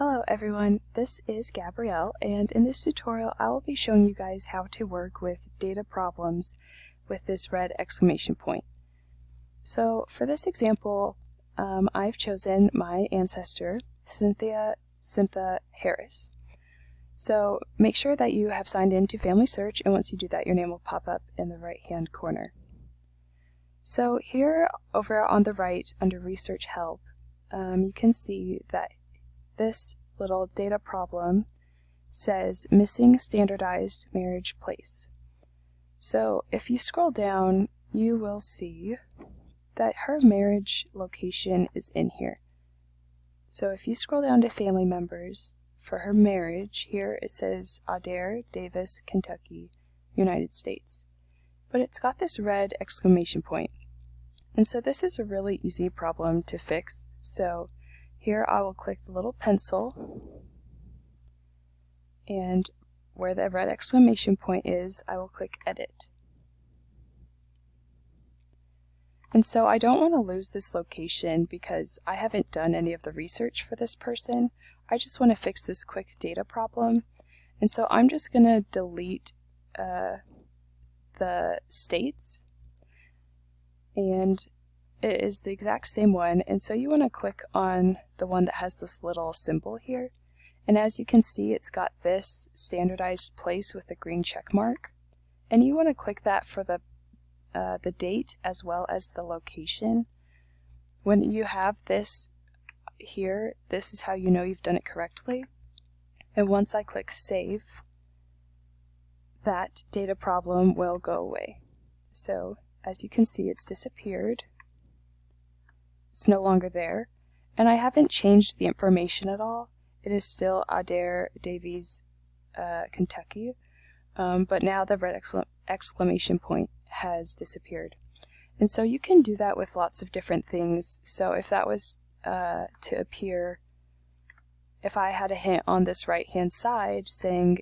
Hello everyone, this is Gabrielle, and in this tutorial I will be showing you guys how to work with data problems with this red exclamation point. So for this example, I've chosen my ancestor, Cynthia Harris. So make sure that you have signed in to FamilySearch, and once you do that, your name will pop up in the right hand corner. So here over on the right under Research Help, you can see that this little data problem says missing standardized marriage place. So if you scroll down, you will see that her marriage location is in here. So if you scroll down to family members, for her marriage, here it says Adair, Davis, Kentucky, United States. But it's got this red exclamation point. And so this is a really easy problem to fix. So here I will click the little pencil, and where the red exclamation point is, I will click Edit. And so I don't want to lose this location because I haven't done any of the research for this person. I just want to fix this quick data problem. And so I'm just going to delete the states, and it is the exact same one, and so you want to click on the one that has this little symbol here, and as you can see, it's got this standardized place with a green check mark, and you want to click that for the date as well as the location. When you have this here, this is how you know you've done it correctly, and once I click Save, that data problem will go away. So as you can see, it's disappeared. It's no longer there, and I haven't changed the information at all. It is still Adair Davies, Kentucky, but now the red exclamation point has disappeared. And so you can do that with lots of different things. So if that was to appear, if I had a hint on this right hand side saying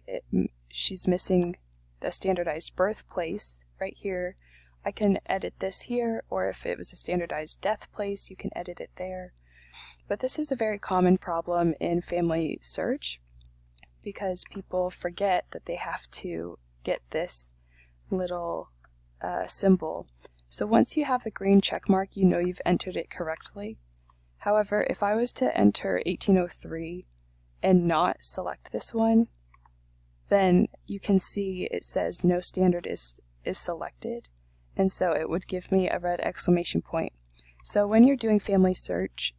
she's missing the standardized birthplace right here, I can edit this here, or if it was a standardized death place, you can edit it there. But this is a very common problem in FamilySearch because people forget that they have to get this little symbol. So once you have the green check mark, you know you've entered it correctly. However, if I was to enter 1803 and not select this one, then you can see it says no standard is selected. And so it would give me a red exclamation point. So when you're doing family research,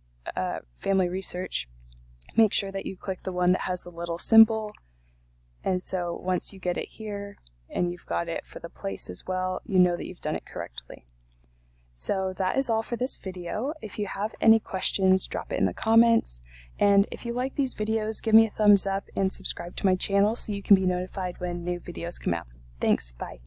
make sure that you click the one that has the little symbol. And so once you get it here, and you've got it for the place as well, you know that you've done it correctly. So that is all for this video. If you have any questions, drop it in the comments. And if you like these videos, give me a thumbs up and subscribe to my channel so you can be notified when new videos come out. Thanks, bye.